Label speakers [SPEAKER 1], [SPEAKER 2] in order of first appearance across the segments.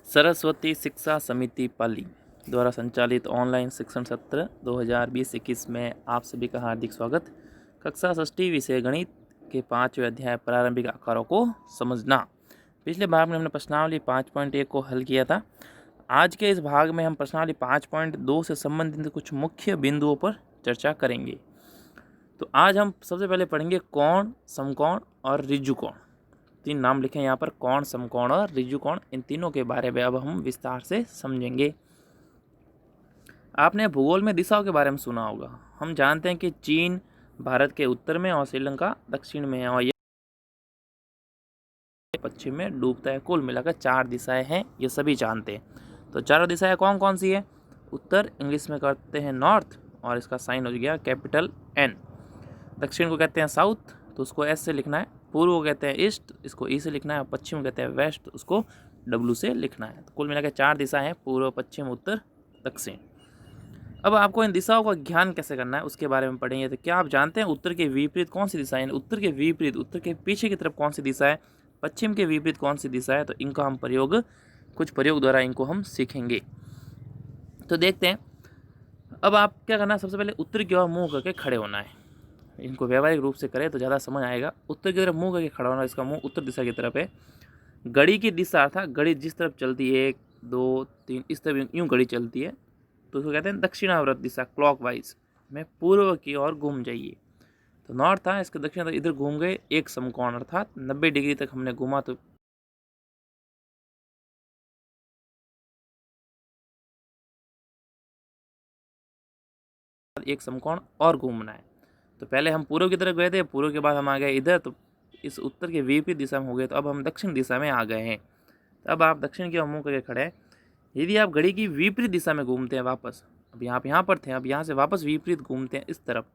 [SPEAKER 1] सरस्वती शिक्षा समिति पाली द्वारा संचालित ऑनलाइन शिक्षण सत्र 2020-21 में आप सभी का हार्दिक स्वागत। कक्षा षष्ठी विषय गणित के 5वें अध्याय प्रारंभिक आकारों को समझना। पिछले भाग में हमने प्रश्नावली 5.1 को हल किया था। आज के इस भाग में हम प्रश्नावली 5.2 से संबंधित कुछ मुख्य बिंदुओं पर चर्चा करेंगे। तो आज हम सबसे पहले पढ़ेंगे कोण, समकोण और ऋजुकोण। तीन नाम लिखे यहाँ पर, कोण, समकोण और ऋजुकोण। इन तीनों के बारे में अब हम विस्तार से समझेंगे। आपने भूगोल में दिशाओं के बारे में सुना होगा। हम जानते हैं कि चीन भारत के उत्तर में और श्रीलंका दक्षिण में है और यह पश्चिम में डूबता है। कुल मिलाकर 4 दिशाएं हैं, ये सभी जानते हैं। तो चारों दिशाएं कौन कौन सी है? उत्तर इंग्लिश में कहते हैं नॉर्थ और इसका साइन हो गया कैपिटल N। दक्षिण को कहते हैं साउथ, तो उसको S से लिखना है। पूर्व को कहते हैं ईस्ट, इसको E से लिखना है। और पश्चिम को कहते हैं वेस्ट, उसको W से लिखना है। तो कुल मिलाकर 4 दिशा हैं, पूर्व, पश्चिम, उत्तर, दक्षिण। अब आपको इन दिशाओं का ज्ञान कैसे करना है उसके बारे में पढ़ेंगे। तो क्या आप जानते हैं उत्तर के विपरीत कौन सी दिशा है? उत्तर के विपरीत, उत्तर के पीछे की तरफ कौन सी दिशा है? पश्चिम के विपरीत कौन सी दिशा है? तो इनका हम कुछ प्रयोग द्वारा इनको हम सीखेंगे। तो देखते हैं। अब आप क्या करना है, सबसे पहले उत्तर की ओर मुँह करके खड़े होना है। इनको व्यवहारिक रूप से करें तो ज़्यादा समझ आएगा। उत्तर की तरफ मुंह करके खड़ा होना, इसका मुंह उत्तर दिशा की तरफ है। घड़ी की दिशा अर्थात घड़ी जिस तरफ चलती है 1, 2, 3 इस तरफ यूँ घड़ी चलती है, तो उसको कहते हैं दक्षिणावर्त दिशा, क्लॉकवाइज में पूर्व की ओर घूम जाइए। तो नॉर्थ था, इसके दक्षिण तरफ इधर घूम गए, एक समकोण अर्थात 90 डिग्री तक हमने घूमा, तो एक समकोण और घूमना है। तो पहले हम पूर्व की तरफ गए थे, पूर्व के बाद हम आ गए इधर, तो इस उत्तर के विपरीत दिशा में हो गए, तो अब हम दक्षिण दिशा में आ गए हैं। तो अब आप दक्षिण की ओर मुँह करके खड़े हैं। यदि आप घड़ी की विपरीत दिशा में घूमते हैं वापस, अब आप यहाँ पर थे, अब यहाँ से वापस विपरीत घूमते हैं इस तरफ,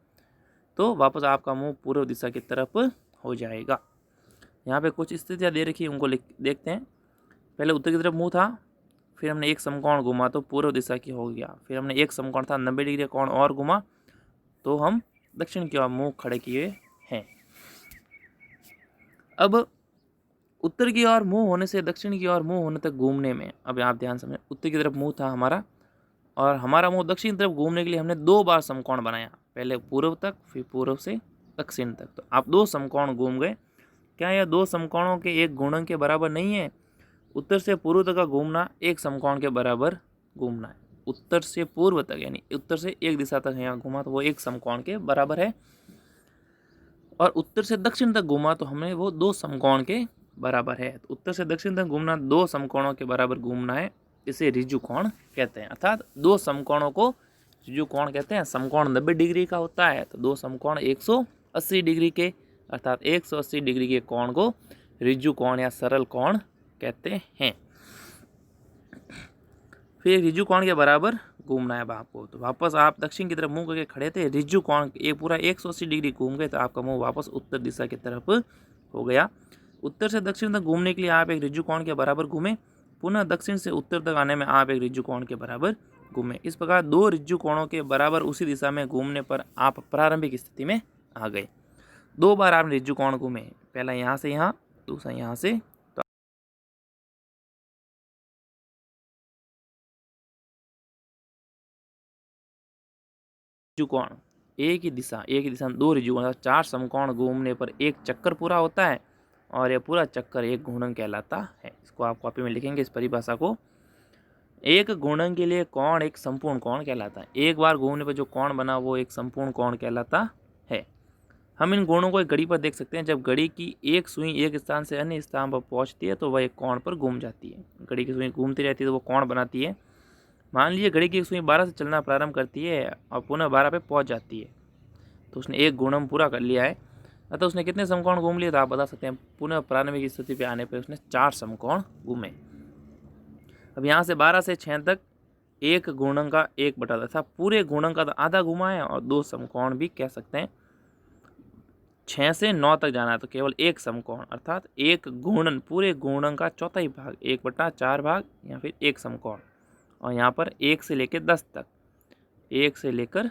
[SPEAKER 1] तो वापस आपका मुंह पूर्व दिशा की तरफ हो जाएगा। यहाँ पे कुछ स्थितियाँ दे रखी है, उनको देखते हैं। पहले उत्तर की तरफ मुंह था, फिर हमने एक समकोण घुमा तो पूर्व दिशा की हो गया। फिर हमने एक समकोण था 90 डिग्री कोण और घुमा, तो हम दक्षिण की ओर मुँह खड़े किए हैं। अब उत्तर की ओर मुंह होने से दक्षिण की ओर मुंह होने तक घूमने में, अब आप ध्यान समझें, उत्तर की तरफ मुंह था हमारा और हमारा मुंह दक्षिण तरफ घूमने के लिए हमने 2 बार समकोण बनाया, पहले पूर्व तक फिर पूर्व से दक्षिण तक। तो आप 2 समकोण घूम गए। क्या यह 2 समकोणों के एक गुणन के बराबर नहीं है? उत्तर से पूर्व तक का घूमना एक समकोण के बराबर घूमना है। उत्तर से पूर्व तक यानी उत्तर से एक दिशा तक यहाँ घूमा तो वो एक समकोण के बराबर है, और उत्तर से दक्षिण तक घूमा तो हमें वो 2 समकोण के बराबर है। तो उत्तर से दक्षिण तक घूमना 2 समकोणों के बराबर घूमना है, इसे ऋजुकोण कहते हैं। अर्थात 2 समकोणों को ऋजुकोण कहते हैं। समकोण 90 डिग्री का होता है, तो 2 समकोण 180 डिग्री के अर्थात 180 डिग्री के कोण को ऋजुकोण या सरल कोण कहते हैं। फिर ऋजुकोण के बराबर घूमना है आपको। तो वापस आप दक्षिण की तरफ मुंह करके खड़े थे, ऋजुकोण एक पूरा 180 डिग्री घूम गए, तो आपका मुंह वापस उत्तर दिशा की तरफ हो गया। उत्तर से दक्षिण तक घूमने के लिए आप एक ऋजुकोण के बराबर घूमे, पुनः दक्षिण से उत्तर तक आने में आप एक ऋजुकोण के बराबर घूमे। इस प्रकार 2 ऋजुकोणों के बराबर उसी दिशा में घूमने पर आप प्रारंभिक स्थिति में आ गए। 2 बार आपने ऋजुकोण घूमे, पहला यहाँ से यहाँ, दूसरा यहाँ से। ऋजुकोण एक ही दिशा में 2 ऋजुकोण, 4 समकोण घूमने पर एक चक्कर पूरा होता है और यह पूरा चक्कर एक घूर्णन कहलाता है। इसको आप कॉपी में लिखेंगे, इस परिभाषा को। एक घूर्णन के लिए कोण एक संपूर्ण कोण कहलाता है। एक बार घूमने पर जो कोण बना वो एक संपूर्ण कोण कहलाता है। हम इन गुणों को एक घड़ी पर देख सकते हैं। जब घड़ी की एक सुई एक स्थान से अन्य स्थान पर पहुंचती है तो वह एक कोण पर घूम जाती है। घड़ी की सुई घूमती रहती है तो वो कोण बनाती है। मान लीजिए घड़ी की सुई 12 से चलना प्रारंभ करती है और पुनः 12 पे पहुंच जाती है, तो उसने एक गुणन पूरा कर लिया है। अतः उसने कितने समकोण घूम लिए? तो आप बता सकते हैं पुनः प्रारंभिक स्थिति पे आने पर उसने 4 समकोण घूमे। अब यहाँ से 12 से 6 तक एक गुणन का 1/10 था, पूरे गुणन का आधा घुमा है, और 2 समकोण भी कह सकते हैं। 6 से 9 तक जाना है तो केवल एक समकोण अर्थात एक गुणन, पूरे गुणन का चौथाई भाग 1/4 भाग या फिर एक समकोण। और यहाँ पर 1 से लेकर 10 तक, 1 से लेकर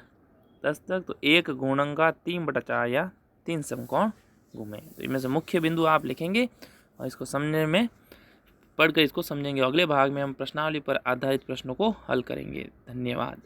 [SPEAKER 1] 10 तक तो एक गुणन का 3/4 या 3 समकोण घूमे। तो इनमें से मुख्य बिंदु आप लिखेंगे और इसको समझने में पढ़कर इसको समझेंगे। अगले भाग में हम प्रश्नावली पर आधारित प्रश्नों को हल करेंगे। धन्यवाद।